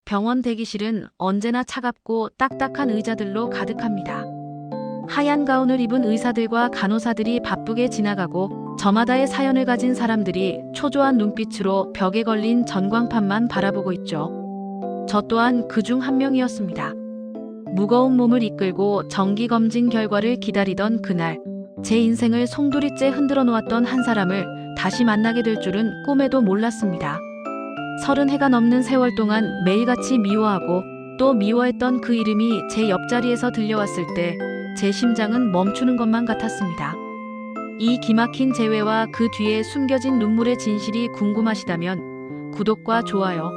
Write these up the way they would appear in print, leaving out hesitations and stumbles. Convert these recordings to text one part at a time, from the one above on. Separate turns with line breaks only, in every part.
병원 대기실은 언제나 차갑고 딱딱한 의자들로 가득합니다. 하얀 가운을 입은 의사들과 간호사들이 바쁘게 지나가고 저마다의 사연을 가진 사람들이 초조한 눈빛으로 벽에 걸린 전광판만 바라보고 있죠. 저 또한 그중 한 명이었습니다. 무거운 몸을 이끌고 정기검진 결과를 기다리던 그날, 제 인생을 송두리째 흔들어 놓았던 한 사람을 다시 만나게 될 줄은 꿈에도 몰랐습니다. 30해가 넘는 세월 동안 매일같이 미워하고 또 미워했던 그 이름이 제 옆자리에서 들려왔을 때 제 심장은 멈추는 것만 같았습니다. 이 기막힌 재회와 그 뒤에 숨겨진 눈물의 진실이 궁금하시다면 구독과 좋아요,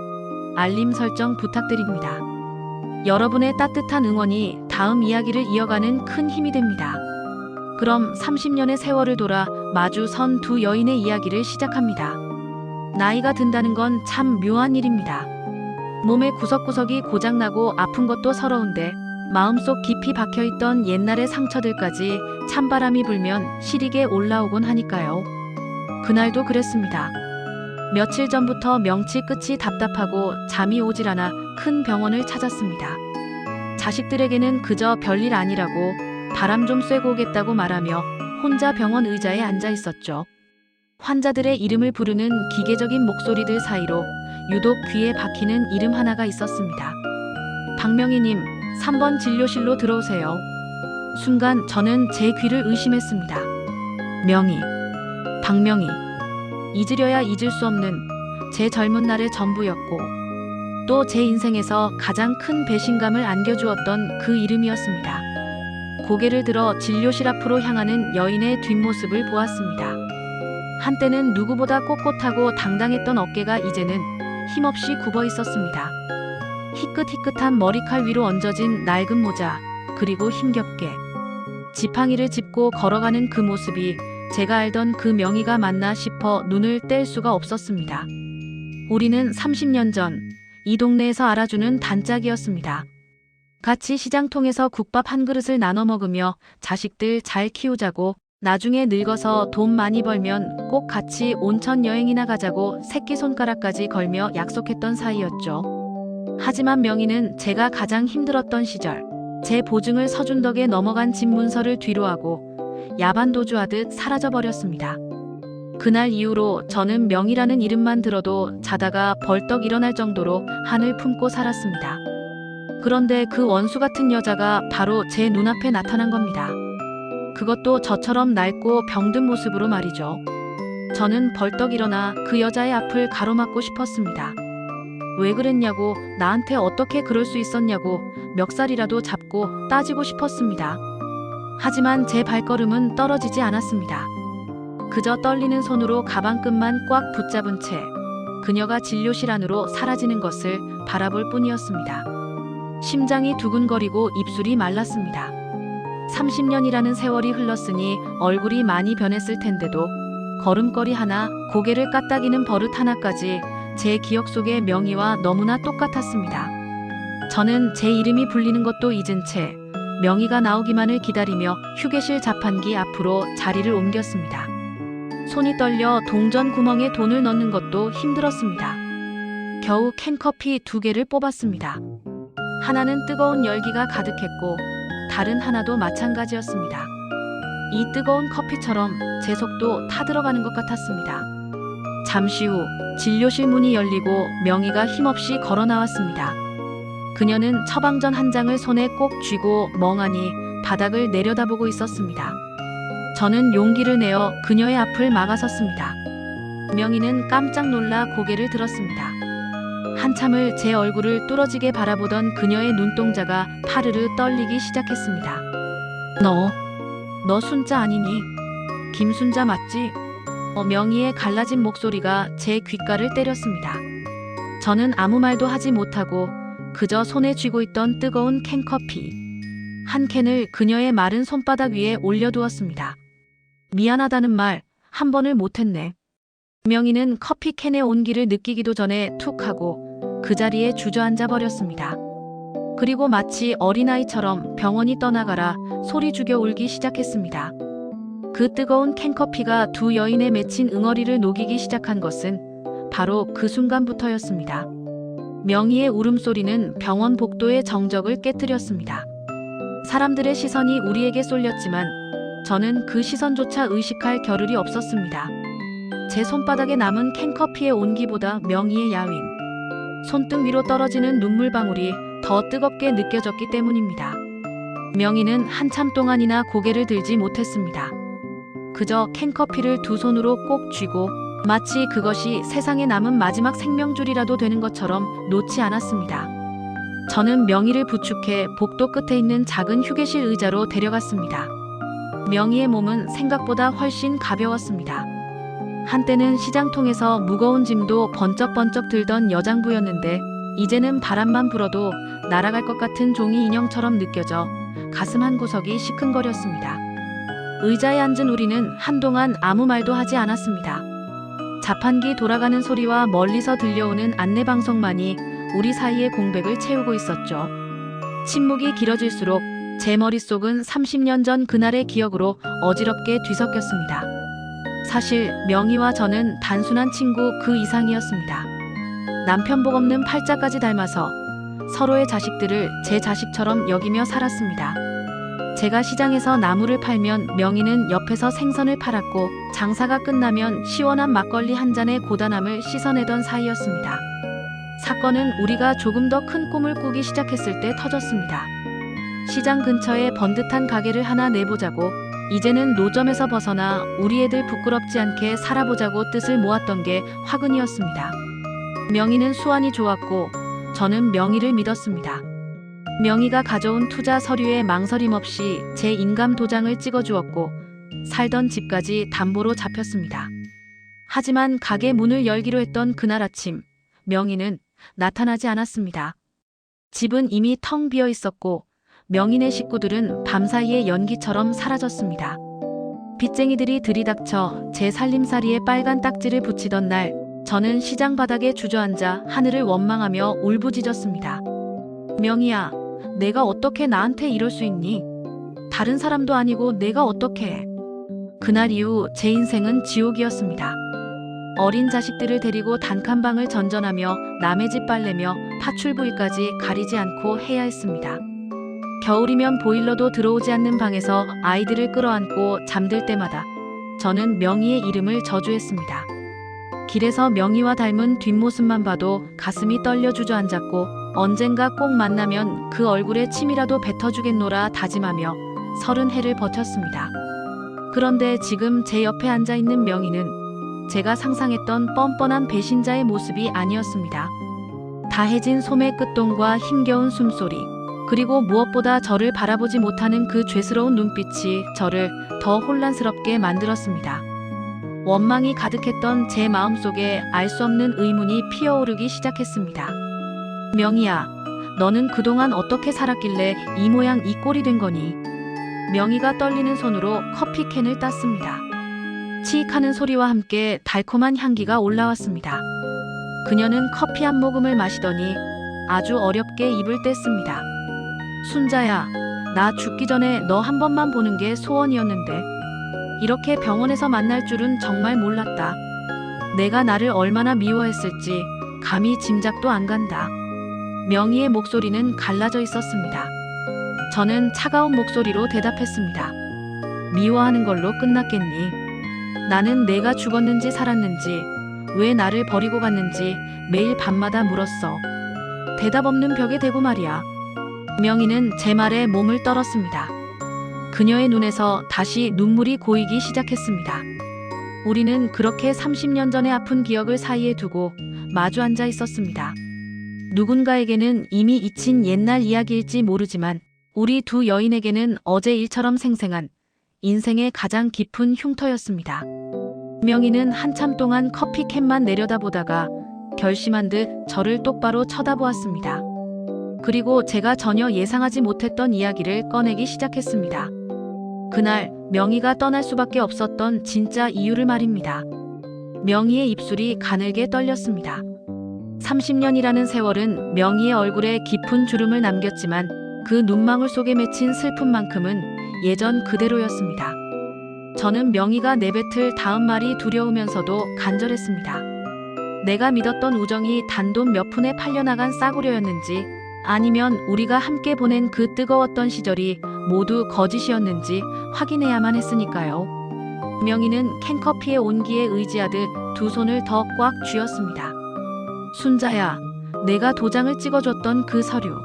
알림 설정 부탁드립니다. 여러분의 따뜻한 응원이 다음 이야기를 이어가는 큰 힘이 됩니다. 그럼 30년의 세월을 돌아 마주 선 두 여인의 이야기를 시작합니다. 나이가 든다는 건 참 묘한 일입니다. 몸의 구석구석이 고장나고 아픈 것도 서러운데 마음속 깊이 박혀있던 옛날의 상처들까지 찬바람이 불면 시리게 올라오곤 하니까요. 그날도 그랬습니다. 며칠 전부터 명치 끝이 답답하고 잠이 오질 않아 큰 병원을 찾았습니다. 자식들에게는 그저 별일 아니라고 바람 좀 쐬고 오겠다고 말하며 혼자 병원 의자에 앉아 있었죠. 환자들의 이름을 부르는 기계적인 목소리들 사이로 유독 귀에 박히는 이름 하나가 있었습니다. 박명희님, 3번 진료실로 들어오세요. 순간 저는 제 귀를 의심했습니다. 명희, 박명희. 잊으려야 잊을 수 없는 제 젊은 날의 전부였고 또 제 인생에서 가장 큰 배신감을 안겨주었던 그 이름이었습니다. 고개를 들어 진료실 앞으로 향하는 여인의 뒷모습을 보았습니다. 한때는 누구보다 꼿꼿하고 당당했던 어깨가 이제는 힘없이 굽어 있었습니다. 희끗희끗한 머리칼 위로 얹어진 낡은 모자, 그리고 힘겹게 지팡이를 짚고 걸어가는 그 모습이 제가 알던 그 명희가 맞나 싶어 눈을 뗄 수가 없었습니다. 우리는 30년 전 이 동네에서 알아주는 단짝이었습니다. 같이 시장통에서 국밥 한 그릇을 나눠 먹으며 자식들 잘 키우자고 나중에 늙어서 돈 많이 벌면 꼭 같이 온천 여행이나 가자고 새끼손가락까지 걸며 약속했던 사이였죠. 하지만 명희는 제가 가장 힘들었던 시절, 제 보증을 서준 덕에 넘어간 집 문서를 뒤로하고 야반도주하듯 사라져버렸습니다. 그날 이후로 저는 명희라는 이름만 들어도 자다가 벌떡 일어날 정도로 한을 품고 살았습니다. 그런데 그 원수 같은 여자가 바로 제 눈앞에 나타난 겁니다. 그것도 저처럼 낡고 병든 모습으로 말이죠. 저는 벌떡 일어나 그 여자의 앞을 가로막고 싶었습니다. 왜 그랬냐고, 나한테 어떻게 그럴 수 있었냐고 멱살이라도 잡고 따지고 싶었습니다. 하지만 제 발걸음은 떨어지지 않았습니다. 그저 떨리는 손으로 가방끈만 꽉 붙잡은 채 그녀가 진료실 안으로 사라지는 것을 바라볼 뿐이었습니다. 심장이 두근거리고 입술이 말랐습니다. 30년이라는 세월이 흘렀으니 얼굴이 많이 변했을 텐데도 걸음걸이 하나, 고개를 까딱이는 버릇 하나까지 제 기억 속의 명희와 너무나 똑같았습니다. 저는 제 이름이 불리는 것도 잊은 채 명희가 나오기만을 기다리며 휴게실 자판기 앞으로 자리를 옮겼습니다. 손이 떨려 동전 구멍에 돈을 넣는 것도 힘들었습니다. 겨우 캔커피 2개를 뽑았습니다. 하나는 뜨거운 열기가 가득했고 다른 하나도 마찬가지였습니다. 이 뜨거운 커피처럼 제 속도 타들어가는 것 같았습니다. 잠시 후 진료실 문이 열리고 명희가 힘없이 걸어 나왔습니다. 그녀는 처방전 한 장을 손에 꼭 쥐고 멍하니 바닥을 내려다보고 있었습니다. 저는 용기를 내어 그녀의 앞을 막아섰습니다. 명희는 깜짝 놀라 고개를 들었습니다. 한참을 제 얼굴을 뚫어지게 바라보던 그녀의 눈동자가 파르르 떨리기 시작했습니다. 너 순자 아니니? 김순자 맞지? 명희의 갈라진 목소리가 제 귓가를 때렸습니다. 저는 아무 말도 하지 못하고 그저 손에 쥐고 있던 뜨거운 캔커피 한 캔을 그녀의 마른 손바닥 위에 올려두었습니다. 미안하다는 말 한 번을 못했네. 명희는 커피 캔의 온기를 느끼기도 전에 툭 하고 그 자리에 주저앉아 버렸습니다. 그리고 마치 어린아이처럼 병원이 떠나가라 소리 죽여 울기 시작했습니다. 그 뜨거운 캔커피가 두 여인의 맺힌 응어리를 녹이기 시작한 것은 바로 그 순간부터였습니다. 명희의 울음소리는 병원 복도의 정적을 깨뜨렸습니다. 사람들의 시선이 우리에게 쏠렸지만 저는 그 시선조차 의식할 겨를이 없었습니다. 제 손바닥에 남은 캔커피의 온기보다 명희의 야윈, 손등 위로 떨어지는 눈물방울이 더 뜨겁게 느껴졌기 때문입니다. 명희는 한참 동안이나 고개를 들지 못했습니다. 그저 캔커피를 두 손으로 꼭 쥐고 마치 그것이 세상에 남은 마지막 생명줄이라도 되는 것처럼 놓지 않았습니다. 저는 명희를 부축해 복도 끝에 있는 작은 휴게실 의자로 데려갔습니다. 명희의 몸은 생각보다 훨씬 가벼웠습니다. 한때는 시장통에서 무거운 짐도 번쩍번쩍 들던 여장부였는데 이제는 바람만 불어도 날아갈 것 같은 종이 인형처럼 느껴져 가슴 한구석이 시큰거렸습니다. 의자에 앉은 우리는 한동안 아무 말도 하지 않았습니다. 자판기 돌아가는 소리와 멀리서 들려오는 안내방송만이 우리 사이의 공백을 채우고 있었죠. 침묵이 길어질수록 제 머릿속은 30년 전 그날의 기억으로 어지럽게 뒤섞였습니다. 사실 명희와 저는 단순한 친구 그 이상이었습니다. 남편 복 없는 팔자까지 닮아서 서로의 자식들을 제 자식처럼 여기며 살았습니다. 제가 시장에서 나무를 팔면 명희는 옆에서 생선을 팔았고 장사가 끝나면 시원한 막걸리 한 잔의 고단함을 씻어내던 사이였습니다. 사건은 우리가 조금 더 큰 꿈을 꾸기 시작했을 때 터졌습니다. 시장 근처에 번듯한 가게를 하나 내보자고, 이제는 노점에서 벗어나 우리 애들 부끄럽지 않게 살아보자고 뜻을 모았던 게 화근이었습니다. 명희는 수완이 좋았고 저는 명희를 믿었습니다. 명희가 가져온 투자 서류에 망설임 없이 제 인감 도장을 찍어주었고 살던 집까지 담보로 잡혔습니다. 하지만 가게 문을 열기로 했던 그날 아침, 명희는 나타나지 않았습니다. 집은 이미 텅 비어 있었고 명희네 식구들은 밤사이에 연기처럼 사라졌습니다. 빚쟁이들이 들이닥쳐 제 살림살이에 빨간 딱지를 붙이던 날, 저는 시장 바닥에 주저앉아 하늘을 원망하며 울부짖었습니다. 명희야, 내가 어떻게 나한테 이럴 수 있니? 다른 사람도 아니고 내가 어떻게 해? 그날 이후 제 인생은 지옥이었습니다. 어린 자식들을 데리고 단칸방을 전전하며 남의 집 빨래며 파출부위까지 가리지 않고 해야 했습니다. 겨울이면 보일러도 들어오지 않는 방에서 아이들을 끌어안고 잠들 때마다 저는 명희의 이름을 저주했습니다. 길에서 명희와 닮은 뒷모습만 봐도 가슴이 떨려 주저앉았고 언젠가 꼭 만나면 그 얼굴에 침이라도 뱉어주겠노라 다짐하며 30해를 버텼습니다. 그런데 지금 제 옆에 앉아있는 명희는 제가 상상했던 뻔뻔한 배신자의 모습이 아니었습니다. 다해진 소매 끝동과 힘겨운 숨소리, 그리고 무엇보다 저를 바라보지 못하는 그 죄스러운 눈빛이 저를 더 혼란스럽게 만들었습니다. 원망이 가득했던 제 마음속에 알 수 없는 의문이 피어오르기 시작했습니다. 명희야, 너는 그동안 어떻게 살았길래 이 모양 이 꼴이 된 거니? 명희가 떨리는 손으로 커피캔을 땄습니다. 치익하는 소리와 함께 달콤한 향기가 올라왔습니다. 그녀는 커피 한 모금을 마시더니 아주 어렵게 입을 뗐습니다. 순자야, 나 죽기 전에 너 한 번만 보는 게 소원이었는데 이렇게 병원에서 만날 줄은 정말 몰랐다. 내가 나를 얼마나 미워했을지 감히 짐작도 안 간다. 명희의 목소리는 갈라져 있었습니다. 저는 차가운 목소리로 대답했습니다. 미워하는 걸로 끝났겠니? 나는 내가 죽었는지 살았는지, 왜 나를 버리고 갔는지 매일 밤마다 물었어. 대답 없는 벽에 대고 말이야. 명희는 제 말에 몸을 떨었습니다. 그녀의 눈에서 다시 눈물이 고이기 시작했습니다. 우리는 그렇게 30년 전의 아픈 기억을 사이에 두고 마주 앉아 있었습니다. 누군가에게는 이미 잊힌 옛날 이야기일지 모르지만 우리 두 여인에게는 어제 일처럼 생생한 인생의 가장 깊은 흉터였습니다. 명희는 한참 동안 커피캔만 내려다보다가 결심한 듯 저를 똑바로 쳐다보았습니다. 그리고 제가 전혀 예상하지 못했던 이야기를 꺼내기 시작했습니다. 그날 명희가 떠날 수밖에 없었던 진짜 이유를 말입니다. 명희의 입술이 가늘게 떨렸습니다. 30년이라는 세월은 명희의 얼굴에 깊은 주름을 남겼지만 그 눈망울 속에 맺힌 슬픔만큼은 예전 그대로였습니다. 저는 명희가 내뱉을 다음 말이 두려우면서도 간절했습니다. 내가 믿었던 우정이 단돈 몇 푼에 팔려나간 싸구려였는지, 아니면 우리가 함께 보낸 그 뜨거웠던 시절이 모두 거짓이었는지 확인해야만 했으니까요. 명희는 캔커피의 온기에 의지하듯 두 손을 더 꽉 쥐었습니다. 순자야, 내가 도장을 찍어줬던 그 서류.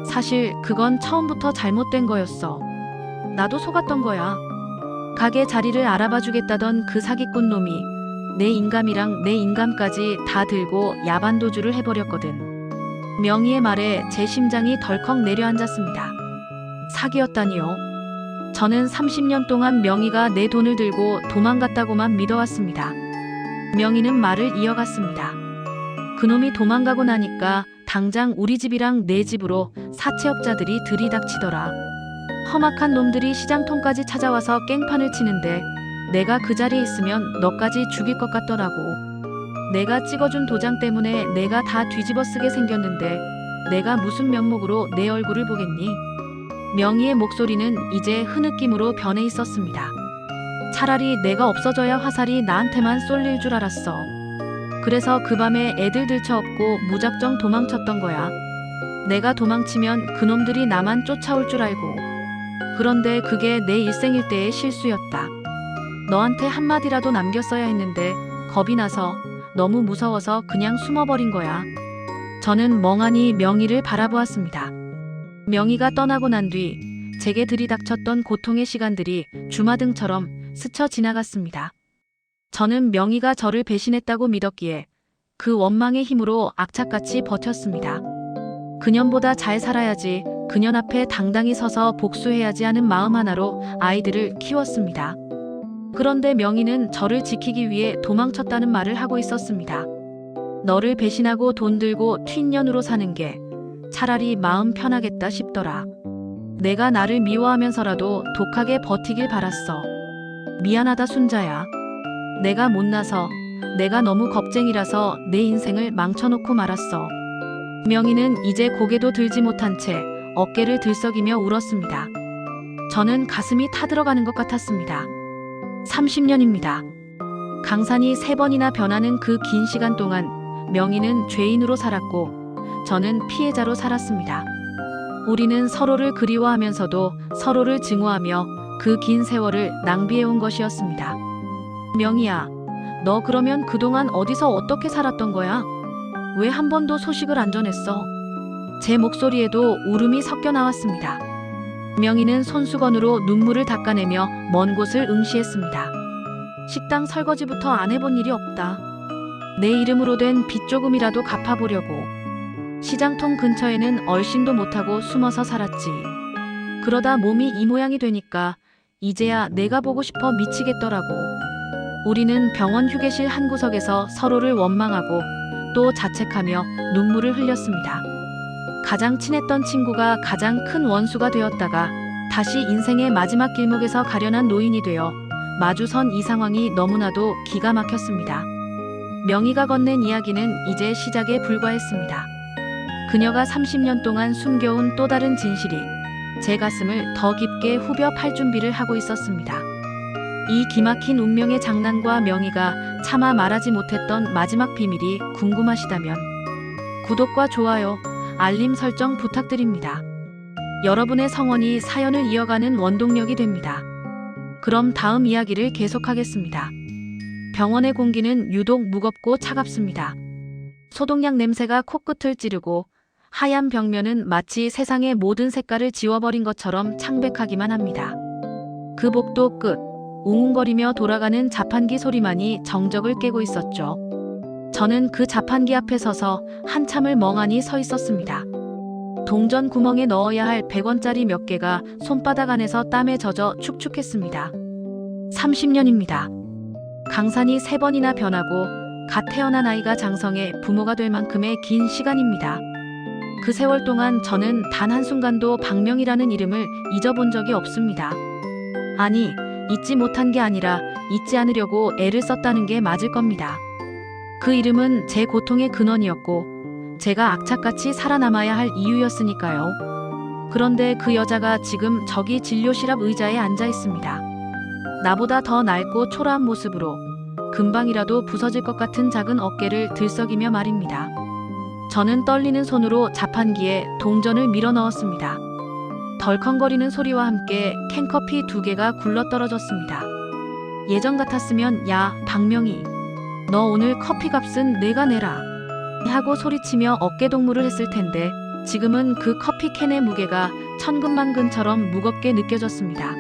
사실 그건 처음부터 잘못된 거였어. 나도 속았던 거야. 가게 자리를 알아봐 주겠다던 그 사기꾼 놈이 내 인감이랑 내 인감까지 다 들고 야반도주를 해버렸거든. 명희의 말에 제 심장이 덜컥 내려앉았습니다. 사기였다니요. 저는 30년 동안 명희가 내 돈을 들고 도망갔다고만 믿어왔습니다. 명희는 말을 이어갔습니다. 그놈이 도망가고 나니까 당장 우리 집이랑 내 집으로 사채업자들이 들이닥치더라. 험악한 놈들이 시장통까지 찾아와서 깽판을 치는데 내가 그 자리에 있으면 너까지 죽일 것 같더라고. 내가 찍어준 도장 때문에 내가 다 뒤집어 쓰게 생겼는데 내가 무슨 면목으로 내 얼굴을 보겠니? 명희의 목소리는 이제 흐느낌으로 변해 있었습니다. 차라리 내가 없어져야 화살이 나한테만 쏠릴 줄 알았어. 그래서 그 밤에 애들 들쳐업고 무작정 도망쳤던 거야. 내가 도망치면 그놈들이 나만 쫓아올 줄 알고. 그런데 그게 내 일생일대의 실수였다. 너한테 한마디라도 남겼어야 했는데 겁이 나서 너무 무서워서 그냥 숨어버린 거야. 저는 멍하니 명희를 바라보았습니다. 명희가 떠나고 난 뒤 제게 들이닥쳤던 고통의 시간들이 주마등처럼 스쳐 지나갔습니다. 저는 명희가 저를 배신했다고 믿었기에 그 원망의 힘으로 악착같이 버텼습니다. 그년보다 잘 살아야지, 그년 앞에 당당히 서서 복수해야지 하는 마음 하나로 아이들을 키웠습니다. 그런데 명희는 저를 지키기 위해 도망쳤다는 말을 하고 있었습니다. 너를 배신하고 돈 들고 튄 년으로 사는 게 차라리 마음 편하겠다 싶더라. 내가 나를 미워하면서라도 독하게 버티길 바랐어. 미안하다 순자야. 내가 못나서, 내가 너무 겁쟁이라서 내 인생을 망쳐놓고 말았어. 명희는 이제 고개도 들지 못한 채 어깨를 들썩이며 울었습니다. 저는 가슴이 타들어가는 것 같았습니다. 30년입니다. 강산이 3번이나 변하는 그 긴 시간 동안 명희는 죄인으로 살았고 저는 피해자로 살았습니다. 우리는 서로를 그리워하면서도 서로를 증오하며 그 긴 세월을 낭비해온 것이었습니다. 명희야, 너 그러면 그동안 어디서 어떻게 살았던 거야? 왜 한 번도 소식을 안 전했어? 제 목소리에도 울음이 섞여 나왔습니다. 명희는 손수건으로 눈물을 닦아내며 먼 곳을 응시했습니다. 식당 설거지부터 안 해본 일이 없다. 내 이름으로 된 빚 조금이라도 갚아보려고. 시장통 근처에는 얼씬도 못하고 숨어서 살았지. 그러다 몸이 이 모양이 되니까 이제야 내가 보고 싶어 미치겠더라고. 우리는 병원 휴게실 한 구석에서 서로를 원망하고 또 자책하며 눈물을 흘렸습니다. 가장 친했던 친구가 가장 큰 원수가 되었다가 다시 인생의 마지막 길목에서 가련한 노인이 되어 마주선 이 상황이 너무나도 기가 막혔습니다. 명희가 건넨 이야기는 이제 시작에 불과했습니다. 그녀가 30년 동안 숨겨온 또 다른 진실이 제 가슴을 더 깊게 후벼 팔 준비를 하고 있었습니다. 이 기막힌 운명의 장난과 명희가 차마 말하지 못했던 마지막 비밀이 궁금하시다면 구독과 좋아요, 알림 설정 부탁드립니다. 여러분의 성원이 사연을 이어가는 원동력이 됩니다. 그럼 다음 이야기를 계속하겠습니다. 병원의 공기는 유독 무겁고 차갑습니다. 소독약 냄새가 코끝을 찌르고 하얀 벽면은 마치 세상의 모든 색깔을 지워버린 것처럼 창백하기만 합니다. 그 복도 끝, 웅웅거리며 돌아가는 자판기 소리만이 정적을 깨고 있었죠. 저는 그 자판기 앞에 서서 한참을 멍하니 서 있었습니다. 동전 구멍에 넣어야 할 100원짜리 몇 개가 손바닥 안에서 땀에 젖어 축축했습니다. 30년입니다. 강산이 3번이나 변하고 갓 태어난 아이가 장성해 부모가 될 만큼의 긴 시간입니다. 그 세월 동안 저는 단 한순간도 박명희라는 이름을 잊어본 적이 없습니다. 아니, 잊지 못한 게 아니라 잊지 않으려고 애를 썼다는 게 맞을 겁니다. 그 이름은 제 고통의 근원이었고 제가 악착같이 살아남아야 할 이유였으니까요. 그런데 그 여자가 지금 저기 진료실 앞 의자에 앉아 있습니다. 나보다 더 낡고 초라한 모습으로 금방이라도 부서질 것 같은 작은 어깨를 들썩이며 말입니다. 저는 떨리는 손으로 자판기에 동전을 밀어 넣었습니다. 덜컹거리는 소리와 함께 캔커피 2개가 굴러떨어졌습니다. 예전 같았으면 야, 박명희, 너 오늘 커피값은 내가 내라 하고 소리치며 어깨동무를 했을 텐데 지금은 그 커피캔의 무게가 천근만근처럼 무겁게 느껴졌습니다.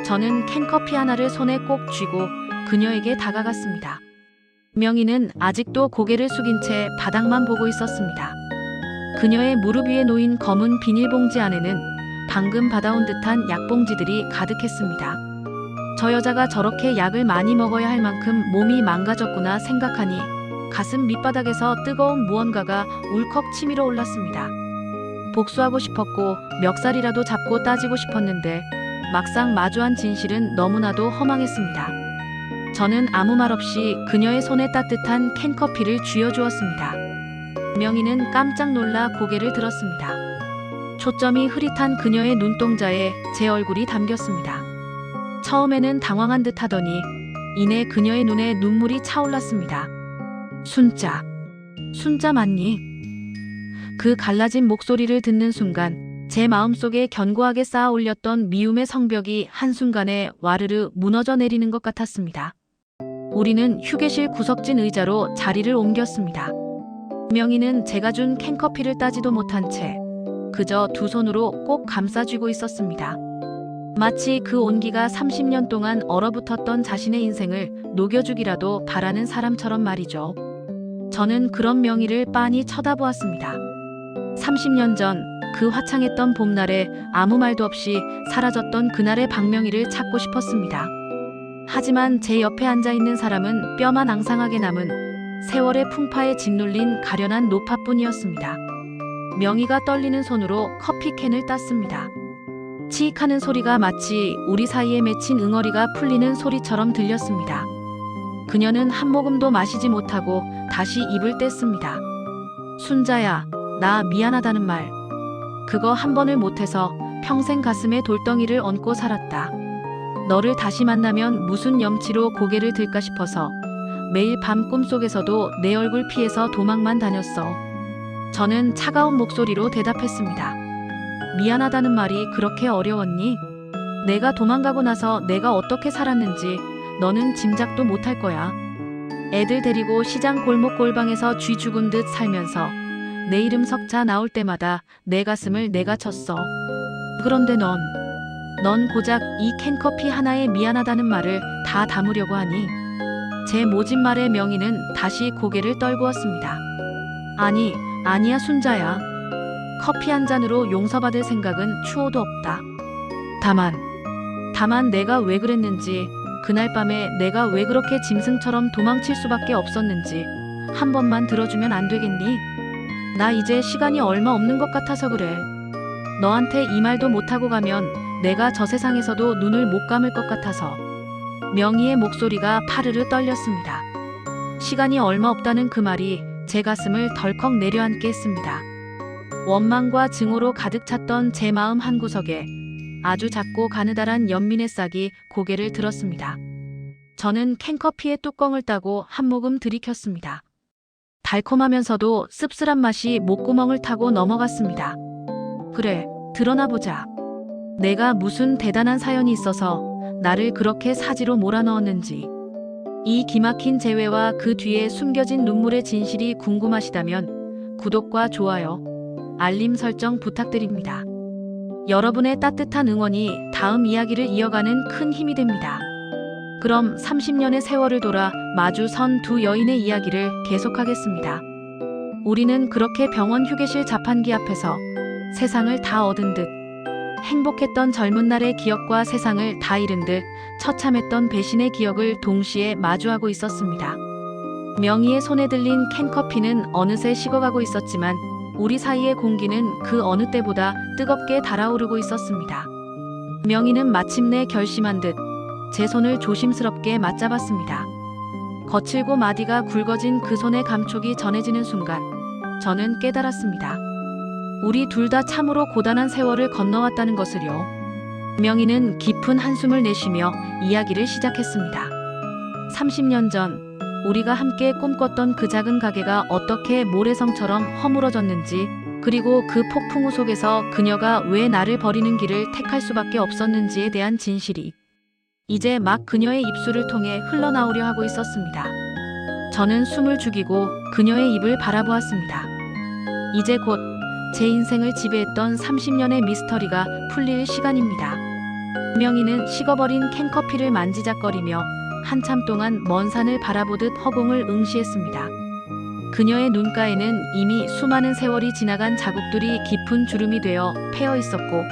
저는 캔커피 하나를 손에 꼭 쥐고 그녀에게 다가갔습니다. 명희는 아직도 고개를 숙인 채 바닥만 보고 있었습니다. 그녀의 무릎 위에 놓인 검은 비닐봉지 안에는 방금 받아온 듯한 약봉지들이 가득했습니다. 저 여자가 저렇게 약을 많이 먹어야 할 만큼 몸이 망가졌구나 생각하니 가슴 밑바닥에서 뜨거운 무언가가 울컥 치밀어 올랐습니다. 복수하고 싶었고 멱살이라도 잡고 따지고 싶었는데 막상 마주한 진실은 너무나도 허망했습니다. 저는 아무 말 없이 그녀의 손에 따뜻한 캔커피를 쥐어주었습니다. 명희는 깜짝 놀라 고개를 들었습니다. 초점이 흐릿한 그녀의 눈동자에 제 얼굴이 담겼습니다. 처음에는 당황한 듯 하더니 이내 그녀의 눈에 눈물이 차올랐습니다. 순자, 순자 맞니? 그 갈라진 목소리를 듣는 순간 제 마음속에 견고하게 쌓아 올렸던 미움의 성벽이 한순간에 와르르 무너져 내리는 것 같았습니다. 우리는 휴게실 구석진 의자로 자리를 옮겼습니다. 명희는 제가 준 캔커피를 따지도 못한 채 그저 두 손으로 꼭 감싸쥐고 있었습니다. 마치 그 온기가 30년 동안 얼어붙었던 자신의 인생을 녹여주기라도 바라는 사람처럼 말이죠. 저는 그런 명희를 빤히 쳐다보았습니다. 30년 전 그 화창했던 봄날에 아무 말도 없이 사라졌던 그날의 박명희를 찾고 싶었습니다. 하지만 제 옆에 앉아있는 사람은 뼈만 앙상하게 남은 세월의 풍파에 짓눌린 가련한 노파뿐이었습니다. 명희가 떨리는 손으로 커피캔을 땄습니다. 치익하는 소리가 마치 우리 사이에 맺힌 응어리가 풀리는 소리처럼 들렸습니다. 그녀는 한 모금도 마시지 못하고 다시 입을 뗐습니다. 순자야, 나 미안하다는 말. 그거 한 번을 못해서 평생 가슴에 돌덩이를 얹고 살았다. 너를 다시 만나면 무슨 염치로 고개를 들까 싶어서 매일 밤 꿈속에서도 내 얼굴 피해서 도망만 다녔어. 저는 차가운 목소리로 대답했습니다. 미안하다는 말이 그렇게 어려웠니? 내가 도망가고 나서 내가 어떻게 살았는지 너는 짐작도 못할 거야. 애들 데리고 시장 골목 골방에서 쥐 죽은 듯 살면서 내 이름 석자 나올 때마다 내 가슴을 내가 쳤어. 그런데 넌 고작 이 캔커피 하나에 미안하다는 말을 다 담으려고 하니? 제 모진 말에 명희는 다시 고개를 떨구었습니다. 아니야 순자야. 커피 한 잔으로 용서받을 생각은 추호도 없다. 다만 내가 왜 그랬는지, 그날 밤에 내가 왜 그렇게 짐승처럼 도망칠 수밖에 없었는지 한 번만 들어주면 안 되겠니? 나 이제 시간이 얼마 없는 것 같아서 그래. 너한테 이 말도 못하고 가면 내가 저 세상에서도 눈을 못 감을 것 같아서. 명희의 목소리가 파르르 떨렸습니다. 시간이 얼마 없다는 그 말이 제 가슴을 덜컥 내려앉게 했습니다. 원망과 증오로 가득 찼던 제 마음 한구석에 아주 작고 가느다란 연민의 싹이 고개를 들었습니다. 저는 캔커피의 뚜껑을 따고 한 모금 들이켰습니다. 달콤하면서도 씁쓸한 맛이 목구멍을 타고 넘어갔습니다. 그래, 드러나 보자. 내가 무슨 대단한 사연이 있어서 나를 그렇게 사지로 몰아넣었는지. 이 기막힌 재회와 그 뒤에 숨겨진 눈물의 진실이 궁금하시다면 구독과 좋아요, 알림 설정 부탁드립니다. 여러분의 따뜻한 응원이 다음 이야기를 이어가는 큰 힘이 됩니다. 그럼 30년의 세월을 돌아 마주 선 두 여인의 이야기를 계속하겠습니다. 우리는 그렇게 병원 휴게실 자판기 앞에서 세상을 다 얻은 듯, 행복했던 젊은 날의 기억과 세상을 다 잃은 듯 처참했던 배신의 기억을 동시에 마주하고 있었습니다. 명희의 손에 들린 캔커피는 어느새 식어가고 있었지만 우리 사이의 공기는 그 어느 때보다 뜨겁게 달아오르고 있었습니다. 명희는 마침내 결심한 듯 제 손을 조심스럽게 맞잡았습니다. 거칠고 마디가 굵어진 그 손의 감촉이 전해지는 순간 저는 깨달았습니다. 우리 둘 다 참으로 고단한 세월을 건너왔다는 것을요. 명희는 깊은 한숨을 내쉬며 이야기를 시작했습니다. 30년 전 우리가 함께 꿈꿨던 그 작은 가게가 어떻게 모래성처럼 허물어졌는지, 그리고 그 폭풍우 속에서 그녀가 왜 나를 버리는 길을 택할 수밖에 없었는지에 대한 진실이 이제 막 그녀의 입술을 통해 흘러나오려 하고 있었습니다. 저는 숨을 죽이고 그녀의 입을 바라보았습니다. 이제 곧 제 인생을 지배했던 30년의 미스터리가 풀릴 시간입니다. 명희는 식어버린 캔커피를 만지작거리며 한참 동안 먼 산을 바라보듯 허공을 응시했습니다. 그녀의 눈가에는 이미 수많은 세월이 지나간 자국들이 깊은 주름이 되어 패여 있었고,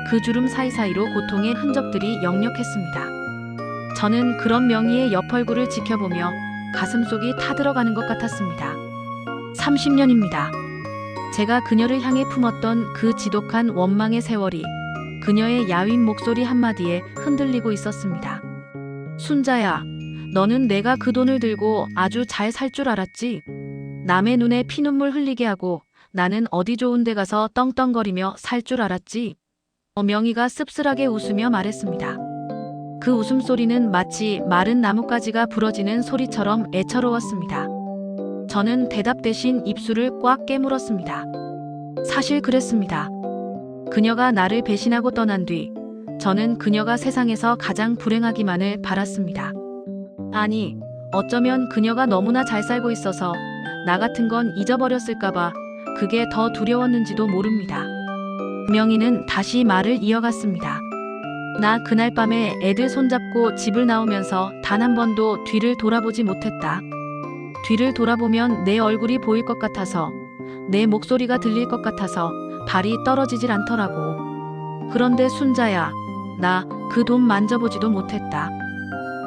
그 주름 사이사이로 고통의 흔적들이 역력했습니다. 저는 그런 명희의 옆 얼굴을 지켜보며 가슴속이 타들어가는 것 같았습니다. 30년입니다. 제가 그녀를 향해 품었던 그 지독한 원망의 세월이 그녀의 야윈 목소리 한마디에 흔들리고 있었습니다. 순자야, 너는 내가 그 돈을 들고 아주 잘 살 줄 알았지? 남의 눈에 피눈물 흘리게 하고 나는 어디 좋은 데 가서 떵떵거리며 살 줄 알았지? 명희가 씁쓸하게 웃으며 말했습니다. 그 웃음소리는 마치 마른 나뭇가지가 부러지는 소리처럼 애처로웠습니다. 저는 대답 대신 입술을 꽉 깨물었습니다. 사실 그랬습니다. 그녀가 나를 배신하고 떠난 뒤 저는 그녀가 세상에서 가장 불행하기만을 바랐습니다. 아니, 어쩌면 그녀가 너무나 잘 살고 있어서 나 같은 건 잊어버렸을까봐 그게 더 두려웠는지도 모릅니다. 명희는 다시 말을 이어갔습니다. 나 그날 밤에 애들 손잡고 집을 나오면서 단 한 번도 뒤를 돌아보지 못했다. 뒤를 돌아보면 내 얼굴이 보일 것 같아서, 내 목소리가 들릴 것 같아서 발이 떨어지질 않더라고. 그런데 순자야, 나 그 돈 만져보지도 못했다.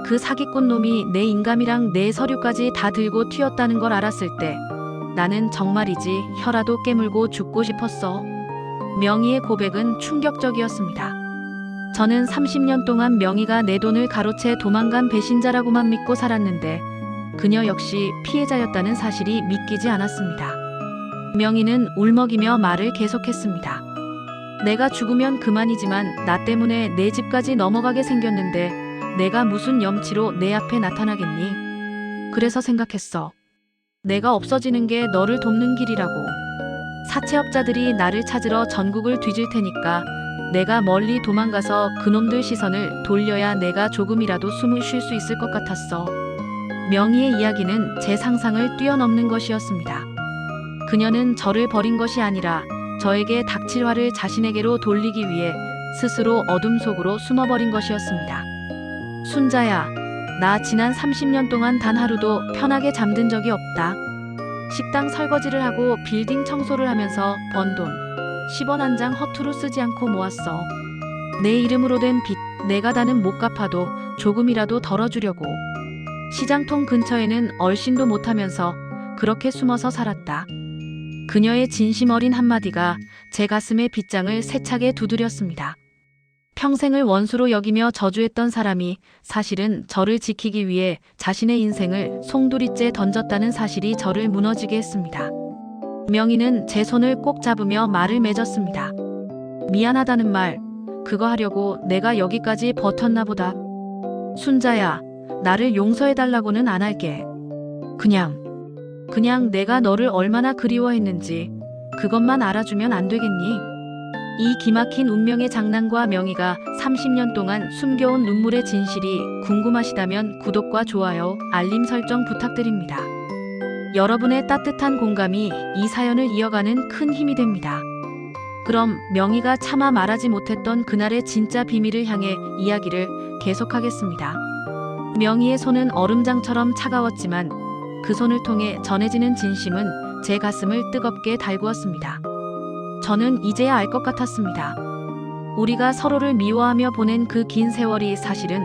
그 사기꾼 놈이 내 인감이랑 내 서류까지 다 들고 튀었다는 걸 알았을 때 나는 정말이지 혀라도 깨물고 죽고 싶었어. 명희의 고백은 충격적이었습니다. 저는 30년 동안 명희가 내 돈을 가로채 도망간 배신자라고만 믿고 살았는데 그녀 역시 피해자였다는 사실이 믿기지 않았습니다. 명희는 울먹이며 말을 계속했습니다. 내가 죽으면 그만이지만 나 때문에 내 집까지 넘어가게 생겼는데 내가 무슨 염치로 내 앞에 나타나겠니? 그래서 생각했어. 내가 없어지는 게 너를 돕는 길이라고. 사채업자들이 나를 찾으러 전국을 뒤질 테니까 내가 멀리 도망가서 그놈들 시선을 돌려야 내가 조금이라도 숨을 쉴 수 있을 것 같았어. 명희의 이야기는 제 상상을 뛰어넘는 것이었습니다. 그녀는 저를 버린 것이 아니라 저에게 닥칠 화를 자신에게로 돌리기 위해 스스로 어둠 속으로 숨어버린 것이었습니다. 순자야, 나 지난 30년 동안 단 하루도 편하게 잠든 적이 없다. 식당 설거지를 하고 빌딩 청소를 하면서 번 돈 10원 한 장 허투루 쓰지 않고 모았어. 내 이름으로 된 빚 내가 다는 못 갚아도 조금이라도 덜어주려고. 시장통 근처에는 얼씬도 못하면서 그렇게 숨어서 살았다. 그녀의 진심 어린 한마디가 제 가슴의 빗장을 세차게 두드렸습니다. 평생을 원수로 여기며 저주했던 사람이 사실은 저를 지키기 위해 자신의 인생을 송두리째 던졌다는 사실이 저를 무너지게 했습니다. 명희는 제 손을 꼭 잡으며 말을 맺었습니다. 미안하다는 말, 그거 하려고 내가 여기까지 버텼나 보다. 순자야, 나를 용서해달라고는 안 할게. 그냥 내가 너를 얼마나 그리워했는지 그것만 알아주면 안 되겠니? 이 기막힌 운명의 장난과 명희가 30년 동안 숨겨온 눈물의 진실이 궁금하시다면 구독과 좋아요, 알림 설정 부탁드립니다. 여러분의 따뜻한 공감이 이 사연을 이어가는 큰 힘이 됩니다. 그럼 명희가 차마 말하지 못했던 그날의 진짜 비밀을 향해 이야기를 계속하겠습니다. 명희의 손은 얼음장처럼 차가웠지만 그 손을 통해 전해지는 진심은 제 가슴을 뜨겁게 달구었습니다. 저는 이제야 알 것 같았습니다. 우리가 서로를 미워하며 보낸 그 긴 세월이 사실은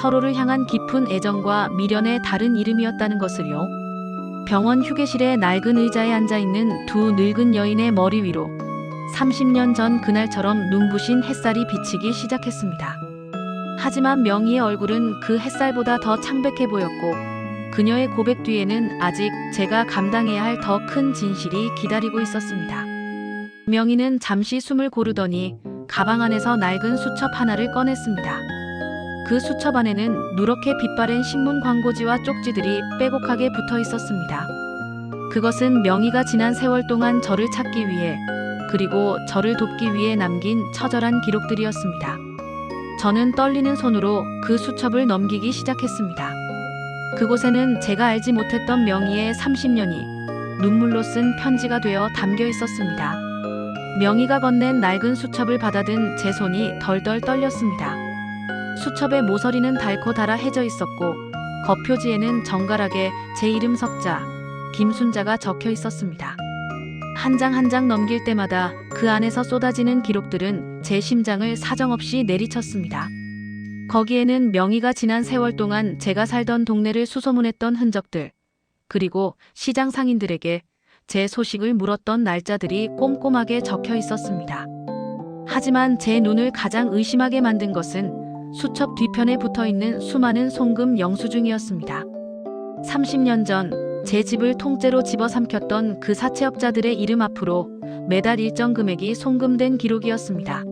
서로를 향한 깊은 애정과 미련의 다른 이름이었다는 것을요. 병원 휴게실의 낡은 의자에 앉아있는 두 늙은 여인의 머리 위로 30년 전 그날처럼 눈부신 햇살이 비치기 시작했습니다. 하지만 명희의 얼굴은 그 햇살보다 더 창백해 보였고 그녀의 고백 뒤에는 아직 제가 감당해야 할 더 큰 진실이 기다리고 있었습니다. 명희는 잠시 숨을 고르더니 가방 안에서 낡은 수첩 하나를 꺼냈습니다. 그 수첩 안에는 누렇게 빛바랜 신문 광고지와 쪽지들이 빼곡하게 붙어 있었습니다. 그것은 명희가 지난 세월 동안 저를 찾기 위해, 그리고 저를 돕기 위해 남긴 처절한 기록들이었습니다. 저는 떨리는 손으로 그 수첩을 넘기기 시작했습니다. 그곳에는 제가 알지 못했던 명희의 30년이 눈물로 쓴 편지가 되어 담겨 있었습니다. 명희가 건넨 낡은 수첩을 받아든 제 손이 덜덜 떨렸습니다. 수첩의 모서리는 닳고 닳아 해져 있었고, 겉표지에는 정갈하게 제 이름 석자, 김순자가 적혀 있었습니다. 한 장 한 장 넘길 때마다 그 안에서 쏟아지는 기록들은 제 심장을 사정없이 내리쳤습니다. 거기에는 명희가 지난 세월 동안 제가 살던 동네를 수소문했던 흔적들, 그리고 시장 상인들에게 제 소식을 물었던 날짜들이 꼼꼼하게 적혀 있었습니다. 하지만 제 눈을 가장 의심하게 만든 것은 수첩 뒤편에 붙어있는 수많은 송금 영수증이었습니다. 30년 전 제 집을 통째로 집어삼켰던 그 사채업자들의 이름 앞으로 매달 일정 금액이 송금된 기록이었습니다.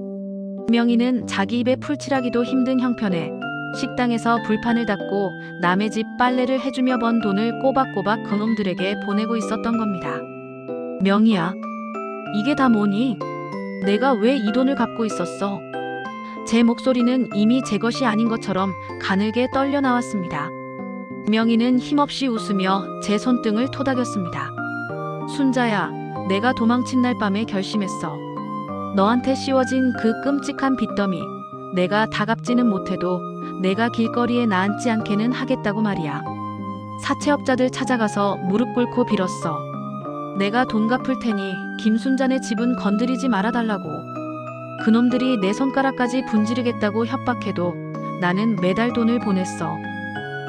명희는 자기 입에 풀칠하기도 힘든 형편에 식당에서 불판을 닫고 남의 집 빨래를 해주며 번 돈을 꼬박꼬박 그놈들에게 보내고 있었던 겁니다. 명희야, 이게 다 뭐니? 내가 왜 이 돈을 갚고 있었어? 제 목소리는 이미 제 것이 아닌 것처럼 가늘게 떨려 나왔습니다. 명희는 힘없이 웃으며 제 손등을 토닥였습니다. 순자야, 내가 도망친 날 밤에 결심했어. 너한테 씌워진 그 끔찍한 빚더미, 내가 다 갚지는 못해도 내가 길거리에 나앉지 않게는 하겠다고 말이야. 사채업자들 찾아가서 무릎 꿇고 빌었어. 내가 돈 갚을 테니 김순자네 집은 건드리지 말아달라고. 그놈들이 내 손가락까지 분지르겠다고 협박해도 나는 매달 돈을 보냈어.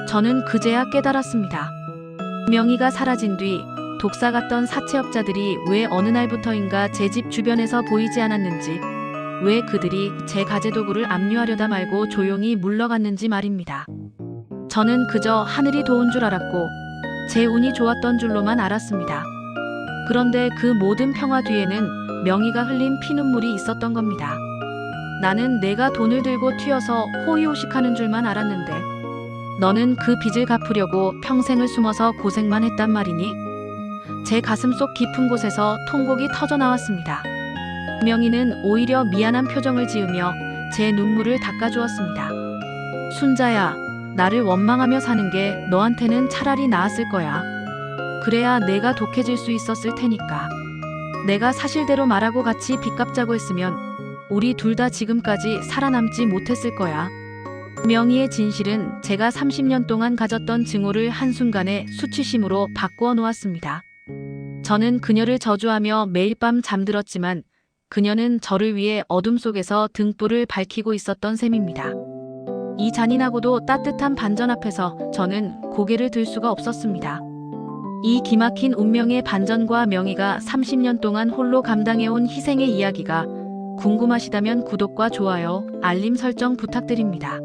저는 그제야 깨달았습니다. 명희가 사라진 뒤 독사 같던 사채업자들이 왜 어느 날부터인가 제 집 주변에서 보이지 않았는지, 왜 그들이 제 가재도구를 압류하려다 말고 조용히 물러갔는지 말입니다. 저는 그저 하늘이 도운 줄 알았고 제 운이 좋았던 줄로만 알았습니다. 그런데 그 모든 평화 뒤에는 명희가 흘린 피눈물이 있었던 겁니다. 나는 내가 돈을 들고 튀어서 호의호식하는 줄만 알았는데, 너는 그 빚을 갚으려고 평생을 숨어서 고생만 했단 말이니? 제 가슴속 깊은 곳에서 통곡이 터져 나왔습니다. 명희는 오히려 미안한 표정을 지으며 제 눈물을 닦아주었습니다. 순자야, 나를 원망하며 사는 게 너한테는 차라리 나았을 거야. 그래야 내가 독해질 수 있었을 테니까. 내가 사실대로 말하고 같이 빚 갚자고 했으면 우리 둘 다 지금까지 살아남지 못했을 거야. 명희의 진실은 제가 30년 동안 가졌던 증오를 한순간에 수치심으로 바꾸어 놓았습니다. 저는 그녀를 저주하며 매일 밤 잠들었지만 그녀는 저를 위해 어둠 속에서 등불을 밝히고 있었던 셈입니다. 이 잔인하고도 따뜻한 반전 앞에서 저는 고개를 들 수가 없었습니다. 이 기막힌 운명의 반전과 명희가 30년 동안 홀로 감당해온 희생의 이야기가 궁금하시다면 구독과 좋아요, 알림 설정 부탁드립니다.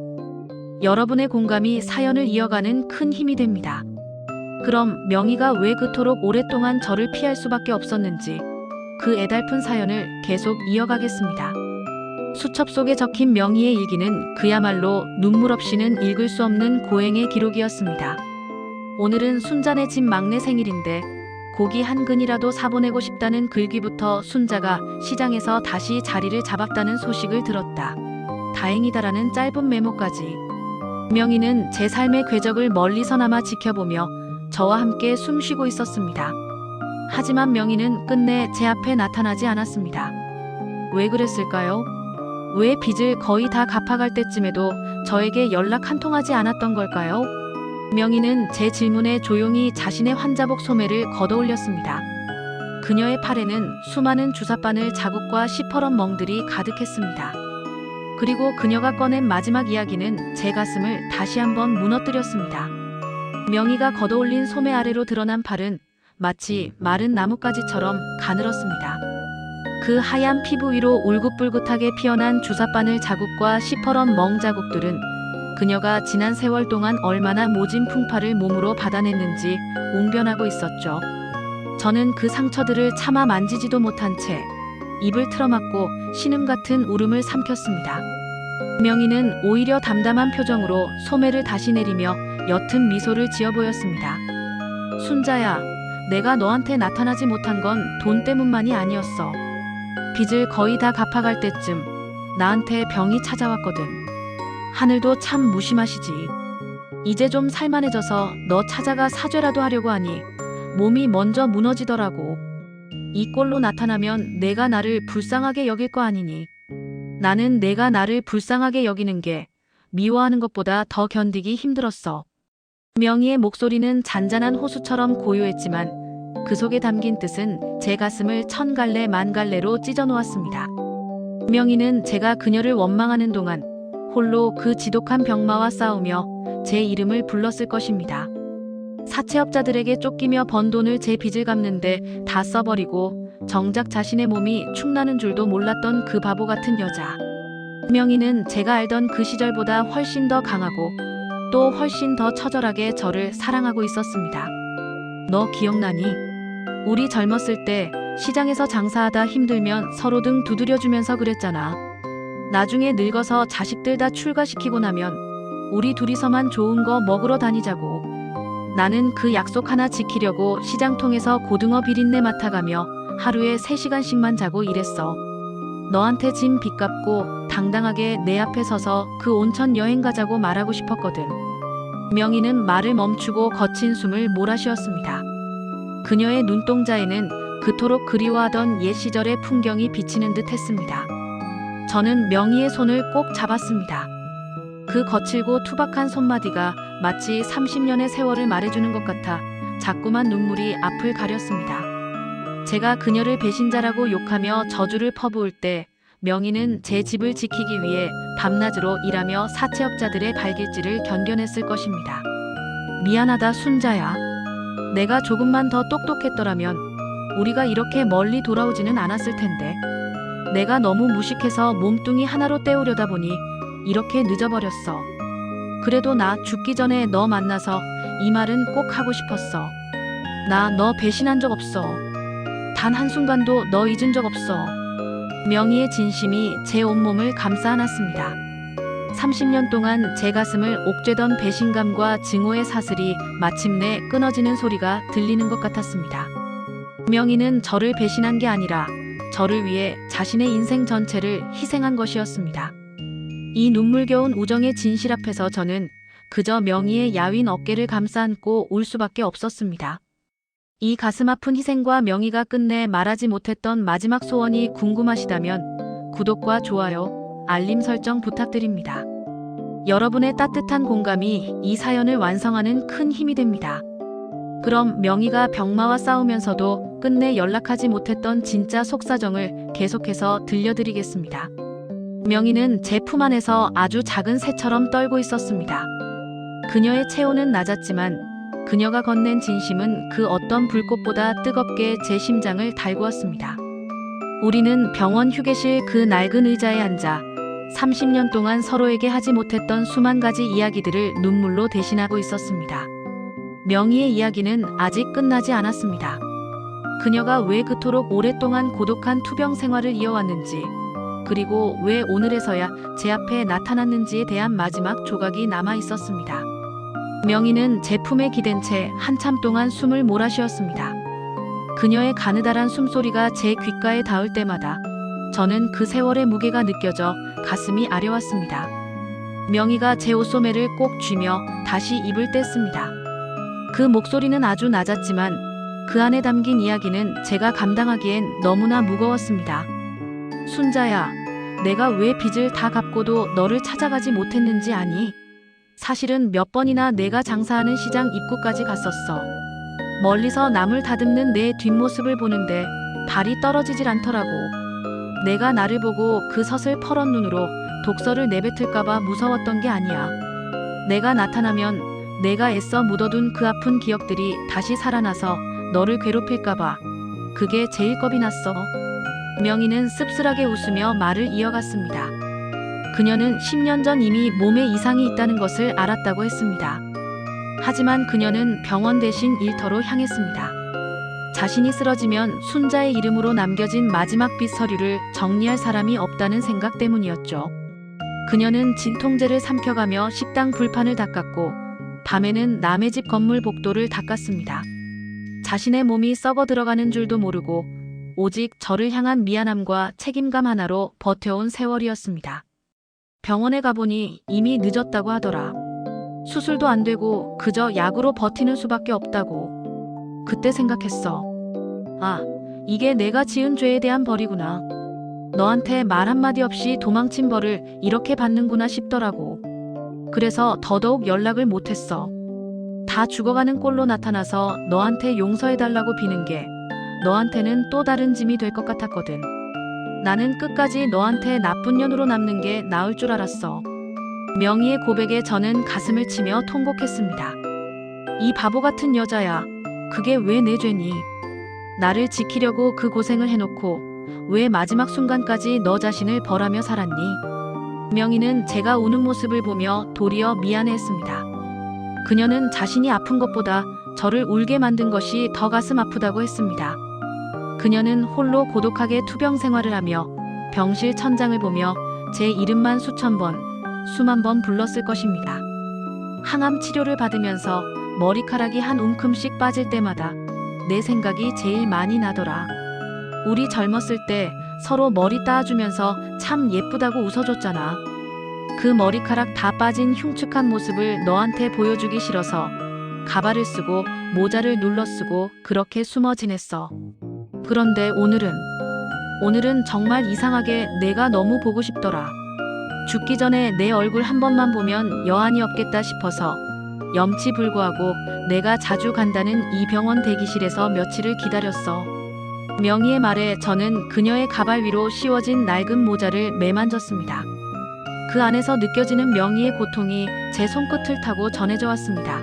여러분의 공감이 사연을 이어가는 큰 힘이 됩니다. 그럼 명희가 왜 그토록 오랫동안 저를 피할 수밖에 없었는지, 그 애달픈 사연을 계속 이어가겠습니다. 수첩 속에 적힌 명희의 일기는 그야말로 눈물 없이는 읽을 수 없는 고행의 기록이었습니다. 오늘은 순자네 집 막내 생일인데 고기 한 근이라도 사보내고 싶다는 글귀부터 순자가 시장에서 다시 자리를 잡았다는 소식을 들었다. 다행이다라는 짧은 메모까지. 명희는 제 삶의 궤적을 멀리서나마 지켜보며 저와 함께 숨쉬고 있었습니다. 하지만 명희는 끝내 제 앞에 나타나지 않았습니다. 왜 그랬을까요? 왜 빚을 거의 다 갚아갈 때쯤에도 저에게 연락 한 통 하지 않았던 걸까요? 명희는 제 질문에 조용히 자신의 환자복 소매를 걷어올렸습니다. 그녀의 팔에는 수많은 주사바늘 자국과 시퍼런 멍들이 가득했습니다. 그리고 그녀가 꺼낸 마지막 이야기는 제 가슴을 다시 한번 무너뜨렸습니다. 명희가 걷어올린 소매 아래로 드러난 팔은 마치 마른 나뭇가지처럼 가늘었습니다. 그 하얀 피부 위로 울긋불긋하게 피어난 주사바늘 자국과 시퍼런 멍 자국들은 그녀가 지난 세월 동안 얼마나 모진 풍파를 몸으로 받아냈는지 웅변하고 있었죠. 저는 그 상처들을 차마 만지지도 못한 채 입을 틀어막고 신음 같은 울음을 삼켰습니다. 명희는 오히려 담담한 표정으로 소매를 다시 내리며 옅은 미소를 지어 보였습니다. 순자야, 내가 너한테 나타나지 못한 건 돈 때문만이 아니었어. 빚을 거의 다 갚아갈 때쯤 나한테 병이 찾아왔거든. 하늘도 참 무심하시지. 이제 좀 살만해져서 너 찾아가 사죄라도 하려고 하니 몸이 먼저 무너지더라고. 이 꼴로 나타나면 내가 나를 불쌍하게 여길 거 아니니. 나는 내가 나를 불쌍하게 여기는 게 미워하는 것보다 더 견디기 힘들었어. 명희의 목소리는 잔잔한 호수처럼 고요했지만 그 속에 담긴 뜻은 제 가슴을 천 갈래 만 갈래로 찢어 놓았습니다. 명희는 제가 그녀를 원망하는 동안 홀로 그 지독한 병마와 싸우며 제 이름을 불렀을 것입니다. 사채업자들에게 쫓기며 번 돈을 제 빚을 갚는데 다 써버리고 정작 자신의 몸이 축나는 줄도 몰랐던 그 바보 같은 여자. 명희는 제가 알던 그 시절보다 훨씬 더 강하고 또 훨씬 더 처절하게 저를 사랑하고 있었습니다. 너 기억나니? 우리 젊었을 때 시장에서 장사하다 힘들면 서로 등 두드려주면서 그랬잖아. 나중에 늙어서 자식들 다 출가시키고 나면 우리 둘이서만 좋은 거 먹으러 다니자고. 나는 그 약속 하나 지키려고 시장통에서 고등어 비린내 맡아가며 하루에 3시간씩만 자고 일했어. 너한테 진 빚 갚고 당당하게 내 앞에 서서 그 온천 여행 가자고 말하고 싶었거든. 명희는 말을 멈추고 거친 숨을 몰아쉬었습니다. 그녀의 눈동자에는 그토록 그리워하던 옛 시절의 풍경이 비치는 듯 했습니다. 저는 명희의 손을 꼭 잡았습니다. 그 거칠고 투박한 손마디가 마치 30년의 세월을 말해주는 것 같아 자꾸만 눈물이 앞을 가렸습니다. 제가 그녀를 배신자라고 욕하며 저주를 퍼부을 때 명희는 제 집을 지키기 위해 밤낮으로 일하며 사채업자들의 발길질을 견뎌냈을 것입니다. 미안하다 순자야. 내가 조금만 더 똑똑했더라면 우리가 이렇게 멀리 돌아오지는 않았을 텐데. 내가 너무 무식해서 몸뚱이 하나로 때우려다 보니 이렇게 늦어버렸어. 그래도 나 죽기 전에 너 만나서 이 말은 꼭 하고 싶었어. 나 너 배신한 적 없어. 단 한순간도 너 잊은 적 없어. 명희의 진심이 제 온몸을 감싸 안았습니다. 30년 동안 제 가슴을 옥죄던 배신감과 증오의 사슬이 마침내 끊어지는 소리가 들리는 것 같았습니다. 명희는 저를 배신한 게 아니라 저를 위해 자신의 인생 전체를 희생한 것이었습니다. 이 눈물겨운 우정의 진실 앞에서 저는 그저 명희의 야윈 어깨를 감싸 안고 울 수밖에 없었습니다. 이 가슴 아픈 희생과 명희가 끝내 말하지 못했던 마지막 소원이 궁금하시다면 구독과 좋아요, 알림 설정 부탁드립니다. 여러분의 따뜻한 공감이 이 사연을 완성하는 큰 힘이 됩니다. 그럼 명희가 병마와 싸우면서도 끝내 연락하지 못했던 진짜 속사정을 계속해서 들려드리겠습니다. 명희는 제 품 안에서 아주 작은 새처럼 떨고 있었습니다. 그녀의 체온은 낮았지만 그녀가 건넨 진심은 그 어떤 불꽃보다 뜨겁게 제 심장을 달구었습니다. 우리는 병원 휴게실 그 낡은 의자에 앉아 30년 동안 서로에게 하지 못했던 수만 가지 이야기들을 눈물로 대신하고 있었습니다. 명희의 이야기는 아직 끝나지 않았습니다. 그녀가 왜 그토록 오랫동안 고독한 투병 생활을 이어왔는지, 그리고 왜 오늘에서야 제 앞에 나타났는지에 대한 마지막 조각이 남아 있었습니다. 명희는 제 품에 기댄 채 한참 동안 숨을 몰아쉬었습니다. 그녀의 가느다란 숨소리가 제 귓가에 닿을 때마다 저는 그 세월의 무게가 느껴져 가슴이 아려왔습니다. 명희가 제 옷소매를 꼭 쥐며 다시 입을 뗐습니다. 그 목소리는 아주 낮았지만 그 안에 담긴 이야기는 제가 감당하기엔 너무나 무거웠습니다. 순자야, 내가 왜 빚을 다 갚고도 너를 찾아가지 못했는지 아니? 사실은 몇 번이나 내가 장사하는 시장 입구까지 갔었어. 멀리서 남을 다듬는 내 뒷모습을 보는데 발이 떨어지질 않더라고. 내가 나를 보고 그 서슬퍼런 눈으로 독서를 내뱉을까봐 무서웠던 게 아니야. 내가 나타나면 내가 애써 묻어둔 그 아픈 기억들이 다시 살아나서 너를 괴롭힐까봐. 그게 제일 겁이 났어. 명희는 씁쓸하게 웃으며 말을 이어갔습니다. 그녀는 10년 전 이미 몸에 이상이 있다는 것을 알았다고 했습니다. 하지만 그녀는 병원 대신 일터로 향했습니다. 자신이 쓰러지면 순자의 이름으로 남겨진 마지막 빚 서류를 정리할 사람이 없다는 생각 때문이었죠. 그녀는 진통제를 삼켜가며 식당 불판을 닦았고 밤에는 남의 집 건물 복도를 닦았습니다. 자신의 몸이 썩어 들어가는 줄도 모르고 오직 저를 향한 미안함과 책임감 하나로 버텨온 세월이었습니다. 병원에 가보니 이미 늦었다고 하더라. 수술도 안 되고 그저 약으로 버티는 수밖에 없다고. 그때 생각했어. 아, 이게 내가 지은 죄에 대한 벌이구나. 너한테 말 한마디 없이 도망친 벌을 이렇게 받는구나 싶더라고. 그래서 더더욱 연락을 못했어. 다 죽어가는 꼴로 나타나서 너한테 용서해달라고 비는 게 너한테는 또 다른 짐이 될 것 같았거든. 나는 끝까지 너한테 나쁜 년으로 남는 게 나을 줄 알았어. 명희의 고백에 저는 가슴을 치며 통곡했습니다. 이 바보 같은 여자야. 그게 왜 내 죄니? 나를 지키려고 그 고생을 해놓고 왜 마지막 순간까지 너 자신을 벌하며 살았니? 명희는 제가 우는 모습을 보며 도리어 미안해했습니다. 그녀는 자신이 아픈 것보다 저를 울게 만든 것이 더 가슴 아프다고 했습니다. 그녀는 홀로 고독하게 투병 생활을 하며 병실 천장을 보며 제 이름만 수천 번, 수만 번 불렀을 것입니다. 항암 치료를 받으면서 머리카락이 한 움큼씩 빠질 때마다 내 생각이 제일 많이 나더라. 우리 젊었을 때 서로 머리 따주면서 참 예쁘다고 웃어줬잖아. 그 머리카락 다 빠진 흉측한 모습을 너한테 보여주기 싫어서 가발을 쓰고 모자를 눌러 쓰고 그렇게 숨어 지냈어. 그런데 오늘은 정말 이상하게 내가 너무 보고 싶더라. 죽기 전에 내 얼굴 한 번만 보면 여한이 없겠다 싶어서 염치불구하고 내가 자주 간다는 이 병원 대기실에서 며칠을 기다렸어. 명희의 말에 저는 그녀의 가발 위로 씌워진 낡은 모자를 매만졌습니다. 그 안에서 느껴지는 명희의 고통이 제 손끝을 타고 전해져 왔습니다.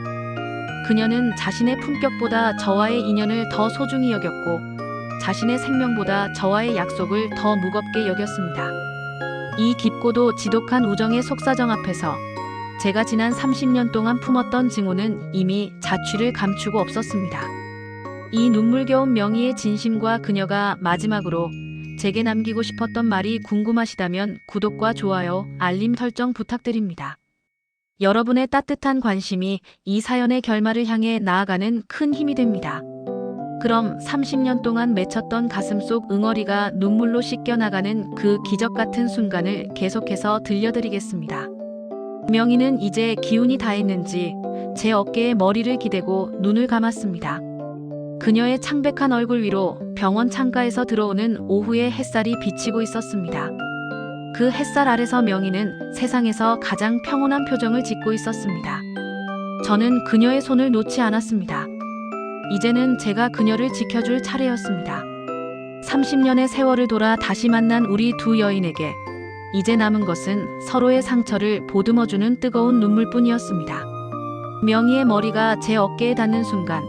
그녀는 자신의 품격보다 저와의 인연을 더 소중히 여겼고 자신의 생명보다 저와의 약속을 더 무겁게 여겼습니다. 이 깊고도 지독한 우정의 속사정 앞에서 제가 지난 30년 동안 품었던 증오는 이미 자취를 감추고 없었습니다. 이 눈물겨운 명희의 진심과 그녀가 마지막으로 제게 남기고 싶었던 말이 궁금하시다면 구독과 좋아요, 알림 설정 부탁드립니다. 여러분의 따뜻한 관심이 이 사연의 결말을 향해 나아가는 큰 힘이 됩니다. 그럼 30년 동안 맺혔던 가슴속 응어리가 눈물로 씻겨나가는 그 기적 같은 순간을 계속해서 들려드리겠습니다. 명희는 이제 기운이 다했는지 제 어깨에 머리를 기대고 눈을 감았습니다. 그녀의 창백한 얼굴 위로 병원 창가에서 들어오는 오후의 햇살이 비치고 있었습니다. 그 햇살 아래서 명희는 세상에서 가장 평온한 표정을 짓고 있었습니다. 저는 그녀의 손을 놓지 않았습니다. 이제는 제가 그녀를 지켜줄 차례였습니다. 30년의 세월을 돌아 다시 만난 우리 두 여인에게 이제 남은 것은 서로의 상처를 보듬어주는 뜨거운 눈물뿐이었습니다. 명희의 머리가 제 어깨에 닿는 순간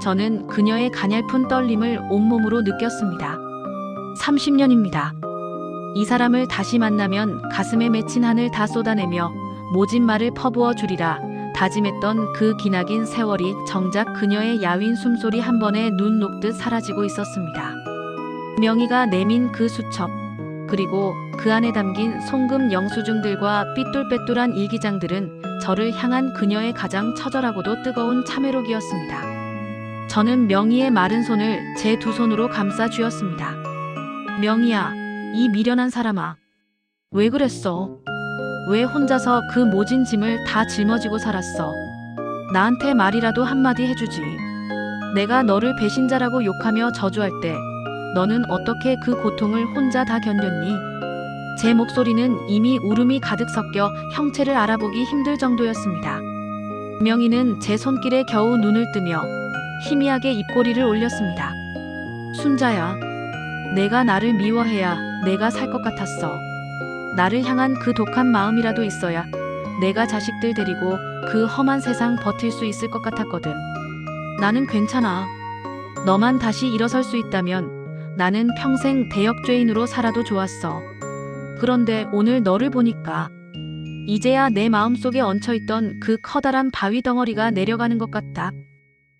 저는 그녀의 가냘픈 떨림을 온몸으로 느꼈습니다. 30년입니다. 이 사람을 다시 만나면 가슴에 맺힌 한을 다 쏟아내며 모진 말을 퍼부어 주리라 다짐했던 그 기나긴 세월이 정작 그녀의 야윈 숨소리 한 번에 눈 녹듯 사라지고 있었습니다. 명희가 내민 그 수첩, 그리고 그 안에 담긴 송금 영수증들과 삐뚤빼뚤한 일기장들은 저를 향한 그녀의 가장 처절하고도 뜨거운 참회록이었습니다. 저는 명희의 마른 손을 제 두 손으로 감싸 쥐었습니다. 명희야, 이 미련한 사람아. 왜 그랬어? 왜 혼자서 그 모진 짐을 다 짊어지고 살았어? 나한테 말이라도 한마디 해주지. 내가 너를 배신자라고 욕하며 저주할 때 너는 어떻게 그 고통을 혼자 다 견뎠니? 제 목소리는 이미 울음이 가득 섞여 형체를 알아보기 힘들 정도였습니다. 명희는 제 손길에 겨우 눈을 뜨며 희미하게 입꼬리를 올렸습니다. 순자야, 내가 나를 미워해야 내가 살 것 같았어. 나를 향한 그 독한 마음이라도 있어야 내가 자식들 데리고 그 험한 세상 버틸 수 있을 것 같았거든. 나는 괜찮아. 너만 다시 일어설 수 있다면 나는 평생 대역죄인으로 살아도 좋았어. 그런데 오늘 너를 보니까 이제야 내 마음속에 얹혀있던 그 커다란 바위 덩어리가 내려가는 것 같다.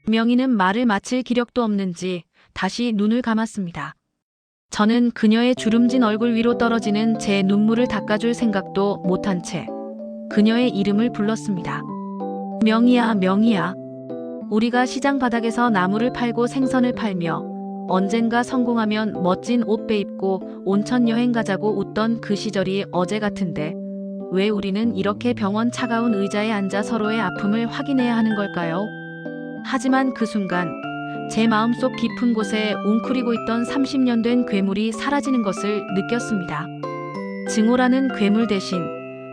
명희는 말을 마칠 기력도 없는지 다시 눈을 감았습니다. 저는 그녀의 주름진 얼굴 위로 떨어지는 제 눈물을 닦아줄 생각도 못한 채 그녀의 이름을 불렀습니다. 명희야, 명희야. 우리가 시장 바닥에서 나무를 팔고 생선을 팔며 언젠가 성공하면 멋진 옷 베입고 온천 여행 가자고 웃던 그 시절이 어제 같은데 왜 우리는 이렇게 병원 차가운 의자에 앉아 서로의 아픔을 확인해야 하는 걸까요? 하지만 그 순간 제 마음속 깊은 곳에 웅크리고 있던 30년 된 괴물이 사라지는 것을 느꼈습니다. 증오라는 괴물 대신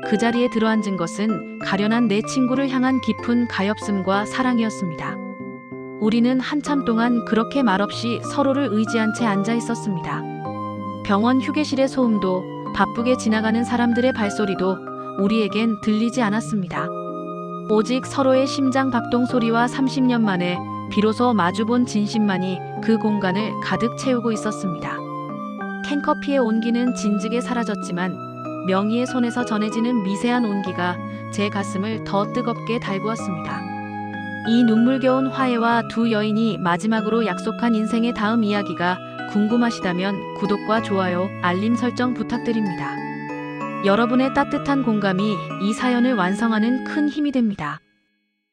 그 자리에 들어앉은 것은 가련한 내 친구를 향한 깊은 가엾음과 사랑이었습니다. 우리는 한참 동안 그렇게 말없이 서로를 의지한 채 앉아 있었습니다. 병원 휴게실의 소음도 바쁘게 지나가는 사람들의 발소리도 우리에겐 들리지 않았습니다. 오직 서로의 심장 박동 소리와 30년 만에 비로소 마주본 진심만이 그 공간을 가득 채우고 있었습니다. 캔커피의 온기는 진즉에 사라졌지만 명희의 손에서 전해지는 미세한 온기가 제 가슴을 더 뜨겁게 달구었습니다. 이 눈물겨운 화해와 두 여인이 마지막으로 약속한 인생의 다음 이야기가 궁금하시다면 구독과 좋아요, 알림 설정 부탁드립니다. 여러분의 따뜻한 공감이 이 사연을 완성하는 큰 힘이 됩니다.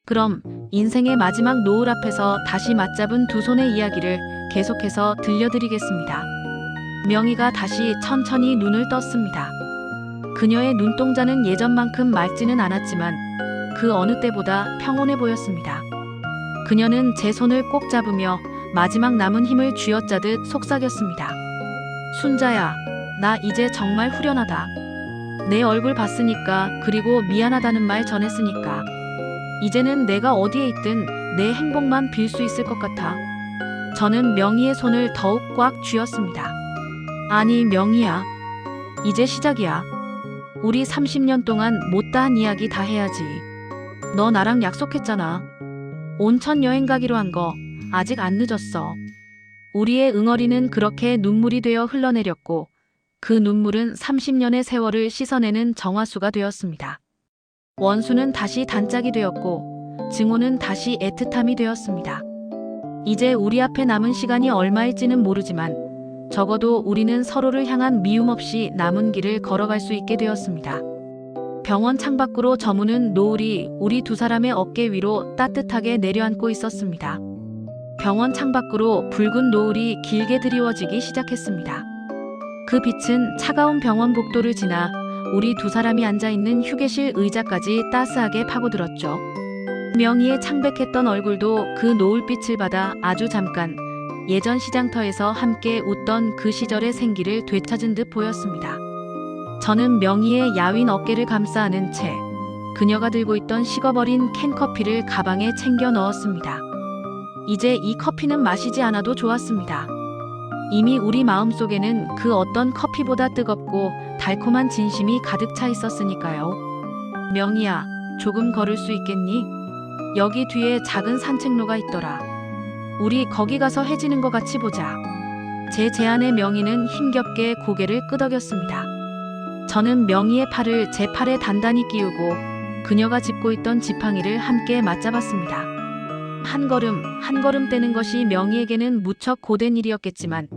그럼 인생의 마지막 노을 앞에서 다시 맞잡은 두 손의 이야기를 계속해서 들려드리겠습니다. 명희가 다시 천천히 눈을 떴습니다. 그녀의 눈동자는 예전만큼 맑지는 않았지만 그 어느 때보다 평온해 보였습니다. 그녀는 제 손을 꼭 잡으며 마지막 남은 힘을 쥐어짜듯 속삭였습니다. 순자야, 나 이제 정말 후련하다. 내 얼굴 봤으니까, 그리고 미안하다는 말 전했으니까. 이제는 내가 어디에 있든 내 행복만 빌 수 있을 것 같아. 저는 명희의 손을 더욱 꽉 쥐었습니다. 아니, 명희야. 이제 시작이야. 우리 30년 동안 못다한 이야기 다 해야지. 너 나랑 약속했잖아. 온천 여행 가기로 한 거 아직 안 늦었어. 우리의 응어리는 그렇게 눈물이 되어 흘러내렸고 그 눈물은 30년의 세월을 씻어내는 정화수가 되었습니다. 원수는 다시 단짝이 되었고 증오는 다시 애틋함이 되었습니다. 이제 우리 앞에 남은 시간이 얼마일지는 모르지만 적어도 우리는 서로를 향한 미움 없이 남은 길을 걸어갈 수 있게 되었습니다. 병원 창밖으로 저무는 노을이 우리 두 사람의 어깨 위로 따뜻하게 내려앉고 있었습니다. 병원 창밖으로 붉은 노을이 길게 드리워지기 시작했습니다. 그 빛은 차가운 병원 복도를 지나 우리 두 사람이 앉아있는 휴게실 의자까지 따스하게 파고들었죠. 명희의 창백했던 얼굴도 그 노을빛을 받아 아주 잠깐 예전 시장터에서 함께 웃던 그 시절의 생기를 되찾은 듯 보였습니다. 저는 명희의 야윈 어깨를 감싸 안은 채 그녀가 들고 있던 식어버린 캔커피를 가방에 챙겨 넣었습니다. 이제 이 커피는 마시지 않아도 좋았습니다. 이미 우리 마음속에는 그 어떤 커피보다 뜨겁고 달콤한 진심이 가득 차 있었으니까요. 명희야, 조금 걸을 수 있겠니? 여기 뒤에 작은 산책로가 있더라. 우리 거기 가서 해지는 것 같이 보자. 제 제안에 명희는 힘겹게 고개를 끄덕였습니다. 저는 명희의 팔을 제 팔에 단단히 끼우고 그녀가 짚고 있던 지팡이를 함께 맞잡았습니다. 한 걸음 한 걸음 떼는 것이 명희에게는 무척 고된 일이었겠지만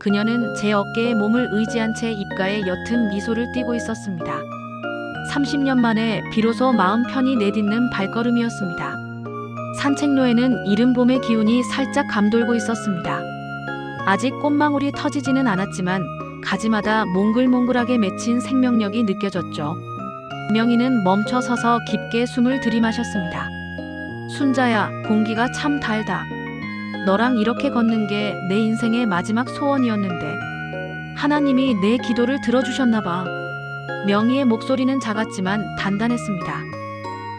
그녀는 제 어깨에 몸을 의지한 채 입가에 옅은 미소를 띠고 있었습니다. 30년 만에 비로소 마음 편히 내딛는 발걸음이었습니다. 산책로에는 이른 봄의 기운이 살짝 감돌고 있었습니다. 아직 꽃망울이 터지지는 않았지만 가지마다 몽글몽글하게 맺힌 생명력이 느껴졌죠. 명희는 멈춰 서서 깊게 숨을 들이마셨습니다. 순자야, 공기가 참 달다. 너랑 이렇게 걷는 게 내 인생의 마지막 소원이었는데 하나님이 내 기도를 들어주셨나 봐. 명희의 목소리는 작았지만 단단했습니다.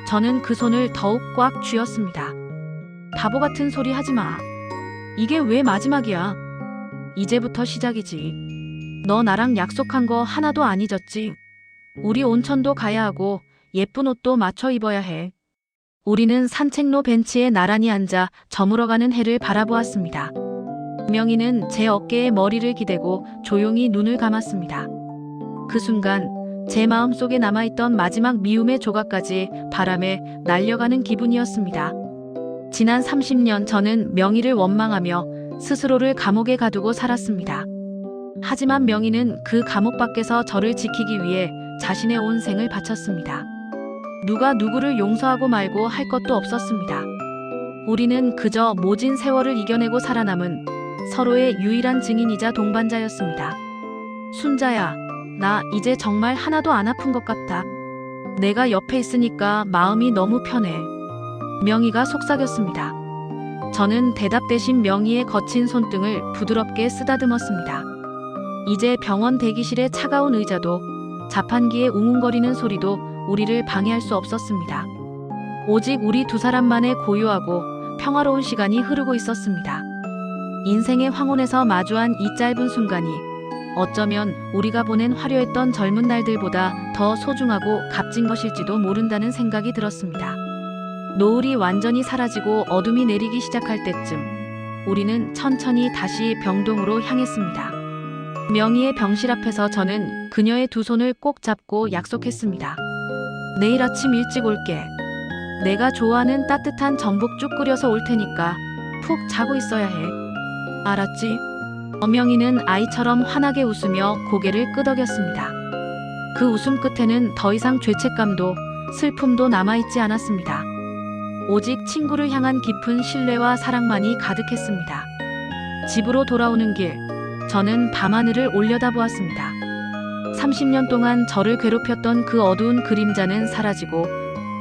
저는 그 손을 더욱 꽉 쥐었습니다. 바보 같은 소리 하지 마. 이게 왜 마지막이야? 이제부터 시작이지. 너 나랑 약속한 거 하나도 안 잊었지? 우리 온천도 가야 하고 예쁜 옷도 맞춰 입어야 해. 우리는 산책로 벤치에 나란히 앉아 저물어가는 해를 바라보았습니다. 명희는 제 어깨에 머리를 기대고 조용히 눈을 감았습니다. 그 순간 제 마음속에 남아있던 마지막 미움의 조각까지 바람에 날려가는 기분이었습니다. 지난 30년 저는 명희를 원망하며 스스로를 감옥에 가두고 살았습니다. 하지만 명희는 그 감옥 밖에서 저를 지키기 위해 자신의 온 생을 바쳤습니다. 누가 누구를 용서하고 말고 할 것도 없었습니다. 우리는 그저 모진 세월을 이겨내고 살아남은 서로의 유일한 증인이자 동반자였습니다. 순자야, 나 이제 정말 하나도 안 아픈 것 같다. 내가 옆에 있으니까 마음이 너무 편해. 명희가 속삭였습니다. 저는 대답 대신 명희의 거친 손등을 부드럽게 쓰다듬었습니다. 이제 병원 대기실의 차가운 의자도 자판기의 웅웅거리는 소리도 우리를 방해할 수 없었습니다. 오직 우리 두 사람만의 고요하고 평화로운 시간이 흐르고 있었습니다. 인생의 황혼에서 마주한 이 짧은 순간이 어쩌면 우리가 보낸 화려했던 젊은 날들보다 더 소중하고 값진 것일지도 모른다는 생각이 들었습니다. 노을이 완전히 사라지고 어둠이 내리기 시작할 때쯤 우리는 천천히 다시 병동으로 향했습니다. 명희의 병실 앞에서 저는 그녀의 두 손을 꼭 잡고 약속했습니다. 내일 아침 일찍 올게. 내가 좋아하는 따뜻한 전복죽 끓여서 올 테니까 푹 자고 있어야 해. 알았지? 명희는 아이처럼 환하게 웃으며 고개를 끄덕였습니다. 그 웃음 끝에는 더 이상 죄책감도 슬픔도 남아있지 않았습니다. 오직 친구를 향한 깊은 신뢰와 사랑만이 가득했습니다. 집으로 돌아오는 길, 저는 밤하늘을 올려다보았습니다. 30년 동안 저를 괴롭혔던 그 어두운 그림자는 사라지고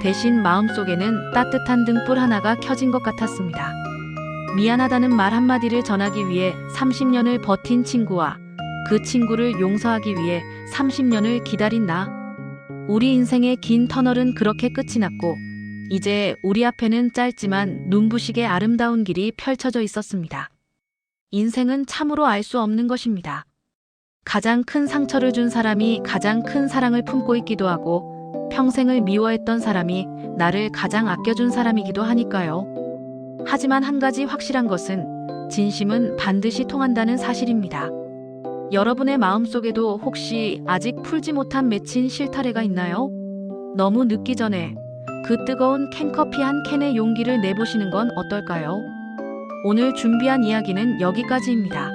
대신 마음속에는 따뜻한 등불 하나가 켜진 것 같았습니다. 미안하다는 말 한마디를 전하기 위해 30년을 버틴 친구와 그 친구를 용서하기 위해 30년을 기다린 나. 우리 인생의 긴 터널은 그렇게 끝이 났고 이제 우리 앞에는 짧지만 눈부시게 아름다운 길이 펼쳐져 있었습니다. 인생은 참으로 알 수 없는 것입니다. 가장 큰 상처를 준 사람이 가장 큰 사랑을 품고 있기도 하고 평생을 미워했던 사람이 나를 가장 아껴준 사람이기도 하니까요. 하지만 한 가지 확실한 것은 진심은 반드시 통한다는 사실입니다. 여러분의 마음속에도 혹시 아직 풀지 못한 맺힌 실타래가 있나요? 너무 늦기 전에 그 뜨거운 캔커피 한 캔의 용기를 내보시는 건 어떨까요? 오늘 준비한 이야기는 여기까지입니다.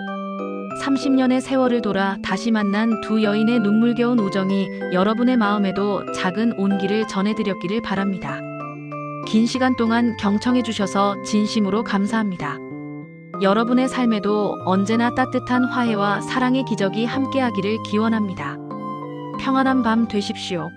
30년의 세월을 돌아 다시 만난 두 여인의 눈물겨운 우정이 여러분의 마음에도 작은 온기를 전해드렸기를 바랍니다. 긴 시간 동안 경청해 주셔서 진심으로 감사합니다. 여러분의 삶에도 언제나 따뜻한 화해와 사랑의 기적이 함께하기를 기원합니다. 평안한 밤 되십시오.